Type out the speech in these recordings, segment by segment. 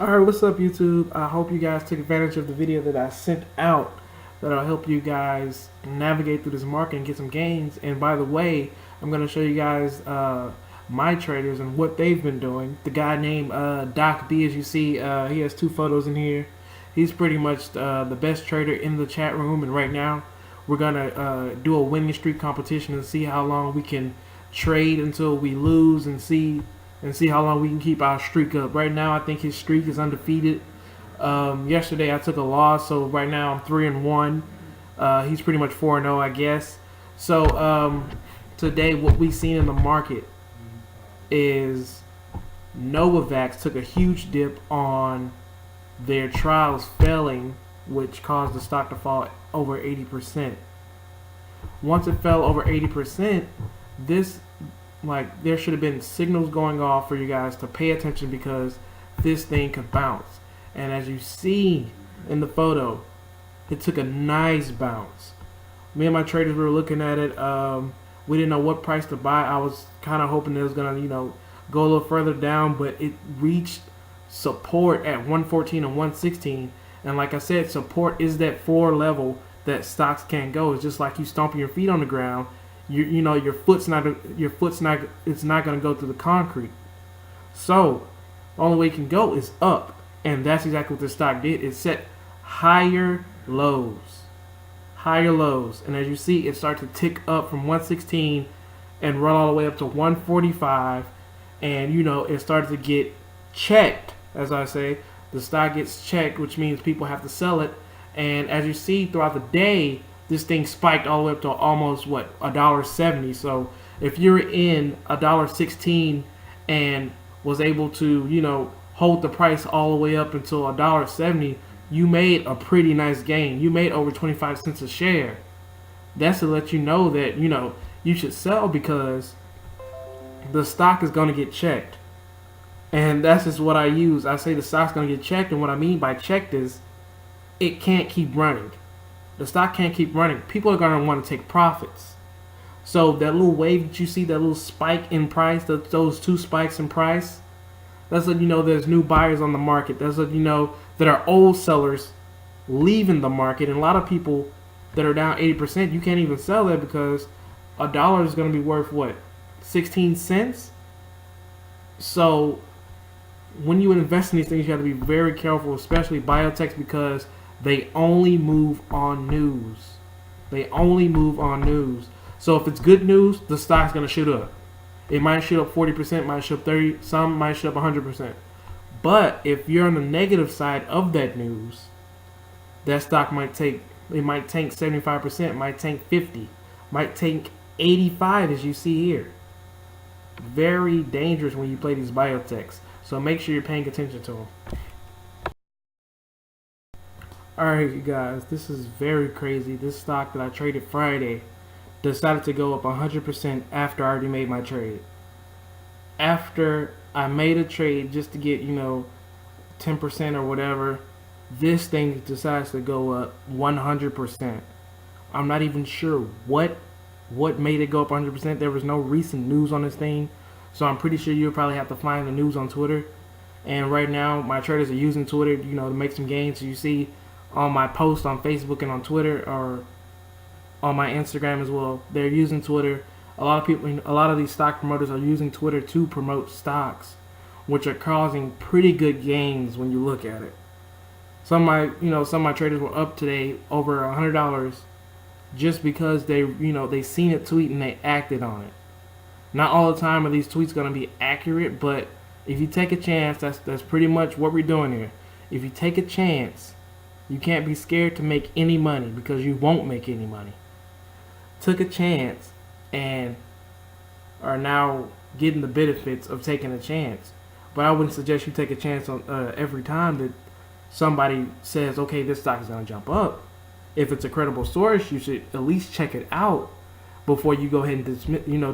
Alright, what's up YouTube? I hope you guys took advantage of the video that I sent out that'll help you guys navigate through this market and get some gains. And by the way, I'm going to show you guys my traders and what they've been doing. The guy named Doc B, as you see, he has two photos in here. He's pretty much the best trader in the chat room, and right now we're going to do a winning streak competition and see how long we can trade until we lose and see how long we can keep our streak up. Right now, I think his streak is undefeated. Yesterday, I took a loss, so right now I'm 3-1. He's pretty much 4-0, I guess. So today, what we've seen in the market is Novavax took a huge dip on their trials failing, which caused the stock to fall over 80%. Once it fell over 80%, there should have been signals going off for you guys to pay attention, because this thing could bounce. And as you see in the photo, it took a nice bounce. Me and my traders were looking at it. We didn't know what price to buy. I was kind of hoping it was gonna, go a little further down, but it reached support at 114 and 116. And like I said, support is that floor level that stocks can't go. It's just like you stomping your feet on the ground. Your foot's not it's not going to go through the concrete. So the only way it can go is up, and that's exactly what this stock did. It set higher lows, and as you see, it started to tick up from 116 and run all the way up to 145, and it started to get checked. As I say, the stock gets checked, which means people have to sell it. And as you see throughout the day, this thing spiked all the way up to almost $1.70. So if you're in $1.16 and was able to hold the price all the way up until $1.70, you made a pretty nice gain. You made over 25 cents a share. That's to let you know that you should sell, because the stock is going to get checked. And that's just what I use. I say the stock's going to get checked, and what I mean by checked is it can't keep running. The stock can't keep running. People are going to want to take profits. So that little wave that you see, that little spike in price, those two spikes in price, that's let you know there's new buyers on the market. That's let you know that our old sellers leaving the market. And a lot of people that are down 80%, you can't even sell that, because a dollar is going to be worth what? 16 cents? So when you invest in these things, you have to be very careful, especially biotechs, because they only move on news. They only move on news. So if it's good news, the stock's going to shoot up. It might shoot up 40%, might shoot up 30%, some might shoot up 100%. But if you're on the negative side of that news, that stock might tank 75%, might tank 50%, might tank 85%, as you see here. Very dangerous when you play these biotechs. So make sure you're paying attention to them. Alright, you guys, this is very crazy. This stock that I traded Friday decided to go up 100% after I already made my trade. After I made a trade just to get 10% or whatever, this thing decides to go up 100%. I'm not even sure what made it go up 100%. There was no recent news on this thing, so I'm pretty sure you'll probably have to find the news on Twitter. And right now, my traders are using Twitter, to make some gains. So you see on my post on Facebook and on Twitter, or on my Instagram as well, they're using Twitter. A lot of these stock promoters are using Twitter to promote stocks, which are causing pretty good gains when you look at it. Some of my traders were up today over $100 just because they seen a tweet and they acted on it. Not all the time are these tweets going to be accurate, but if you take a chance, that's pretty much what we're doing here. If you take a chance, you can't be scared to make any money, because you won't make any money. Took a chance and are now getting the benefits of taking a chance. But I wouldn't suggest you take a chance on every time that somebody says, okay, this stock is going to jump up. If it's a credible source, you should at least check it out before you go ahead and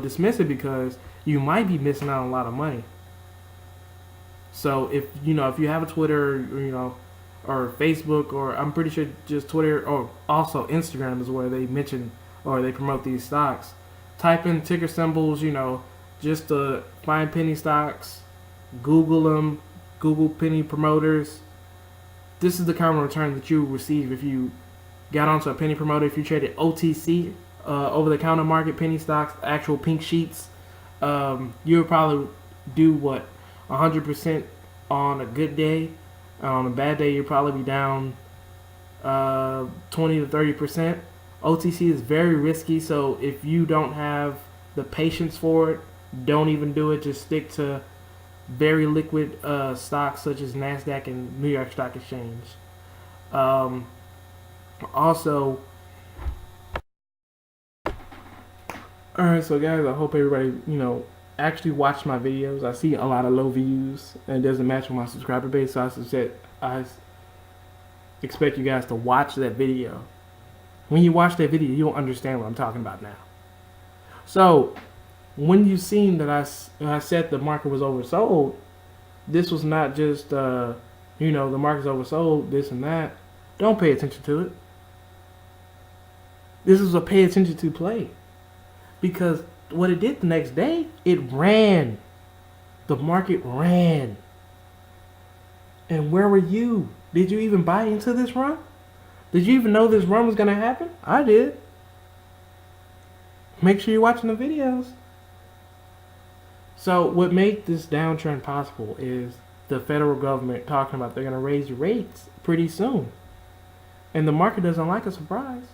dismiss it, because you might be missing out on a lot of money. So if you have a Twitter, or Facebook, or I'm pretty sure just Twitter, or also Instagram is where they mention or they promote these stocks. Type in ticker symbols, just to find penny stocks, Google them, Google penny promoters. This is the kind of return that you will receive if you got onto a penny promoter. If you traded OTC, over-the-counter market penny stocks, actual pink sheets, you would probably do what, 100% on a good day. On a bad day, you'll probably be down 20 to 30%. OTC is very risky, so if you don't have the patience for it, don't even do it. Just stick to very liquid stocks such as NASDAQ and New York Stock Exchange. Also, alright, so guys, I hope everybody, actually watched my videos. I see a lot of low views, and it doesn't match with my subscriber base, so I expect you guys to watch that video. When you watch that video, you'll understand what I'm talking about now. So, when you seen that I said the market was oversold, this was not just, the market's oversold, this and that. Don't pay attention to it. This is a pay attention to play. Because what it did the next day, it ran. The market ran. And where were you? Did you even buy into this run? Did you even know this run was going to happen? I did. Make sure you're watching the videos. So what made this downtrend possible is the federal government talking about they're going to raise rates pretty soon. And the market doesn't like a surprise.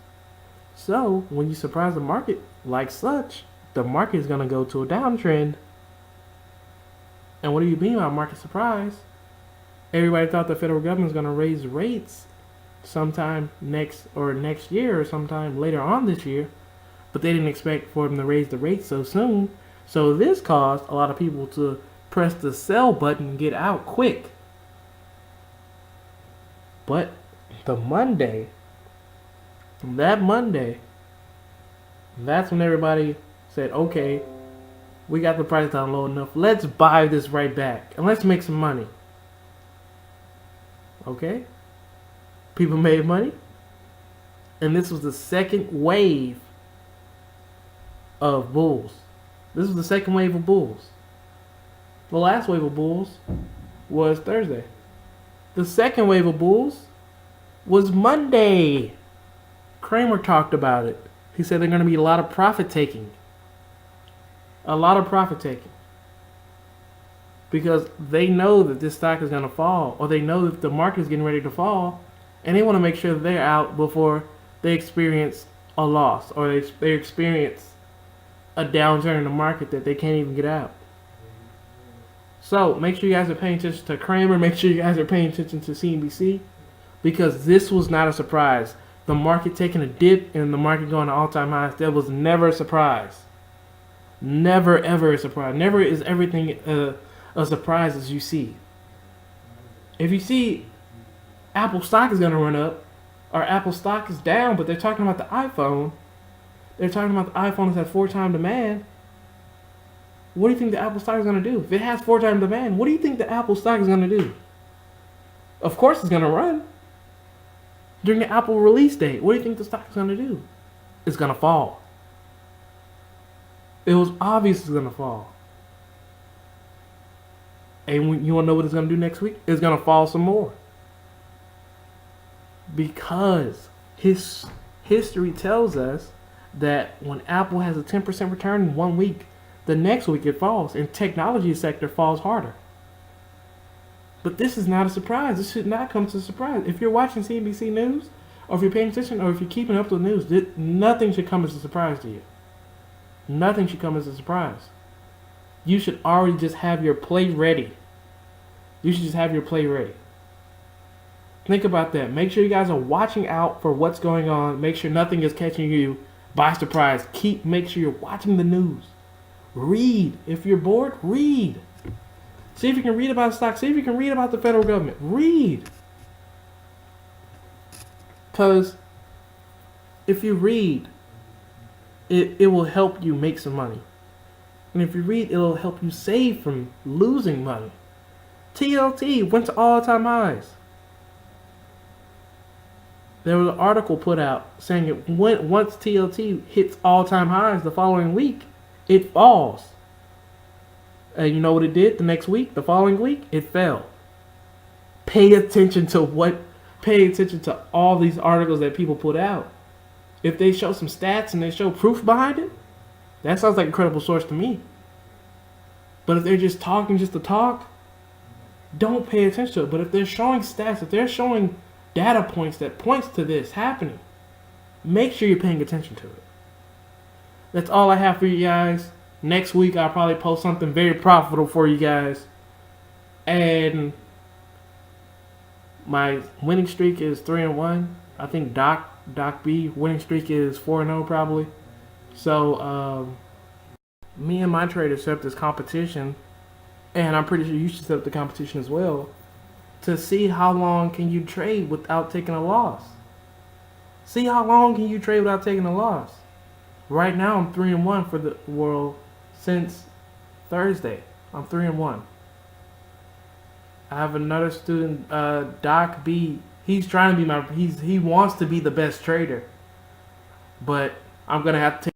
So when you surprise the market like such, the market is going to go to a downtrend. And what do you mean by market surprise? Everybody thought the federal government was going to raise rates sometime next year or sometime later on this year, but they didn't expect for them to raise the rates so soon. So this caused a lot of people to press the sell button and get out quick. But that Monday, that's when everybody said, okay, we got the price down low enough. Let's buy this right back and let's make some money. Okay? People made money. And this was the second wave of bulls. This was the second wave of bulls. The last wave of bulls was Thursday. The second wave of bulls was Monday. Cramer talked about it. He said there's going to be a lot of profit taking. A lot of profit taking. Because they know that this stock is going to fall, or they know that the market is getting ready to fall, and they want to make sure that they're out before they experience a loss, or they experience a downturn in the market that they can't even get out. So make sure you guys are paying attention to Cramer. Make sure you guys are paying attention to CNBC, because this was not a surprise. The market taking a dip and the market going to all-time highs, that was never a surprise. Never, ever a surprise. Never is everything a surprise as you see. If you see Apple stock is going to run up, or Apple stock is down, but they're talking about the iPhone, they're talking about the iPhone has had 4 times demand, what do you think the Apple stock is going to do? If it has 4 times demand, what do you think the Apple stock is going to do? Of course it's going to run. During the Apple release date, what do you think the stock is going to do? It's going to fall. It was obvious it's going to fall. And you want to know what it's going to do next week? It's going to fall some more. Because history tells us that when Apple has a 10% return in 1 week, the next week it falls, and technology sector falls harder. But this is not a surprise. This should not come as a surprise. If you're watching CNBC News, or if you're paying attention, or if you're keeping up with the news, nothing should come as a surprise to you. Nothing should come as a surprise. You should already just have your play ready. You should just have your play ready. Think about that. Make sure you guys are watching out for what's going on. Make sure nothing is catching you by surprise. Make sure you're watching the news. Read. If you're bored, read. See if you can read about stocks. See if you can read about the federal government. Read. Because if you read, it will help you make some money. And if you read, it'll help you save from losing money. TLT went to all-time highs. There was an article put out saying it once TLT hits all-time highs the following week, it falls. And you know what it did the next week? The following week, it fell. pay attention to all these articles that people put out. If they show some stats and they show proof behind it, that sounds like a credible source to me. But if they're just talking just to talk, don't pay attention to it. But if they're showing stats, if they're showing data points that points to this happening, make sure you're paying attention to it. That's all I have for you guys. Next week I'll probably post something very profitable for you guys. And my winning streak is 3-1. I think Doc B winning streak is 4-0 probably. So me and my trader set up this competition, and I'm pretty sure you should set up the competition as well, to see how long can you trade without taking a loss. See how long can you trade without taking a loss. Right now I'm 3-1 for the world since Thursday. I'm 3-1. I have another student, Doc B. He's trying to be he wants to be the best trader, but I'm gonna have to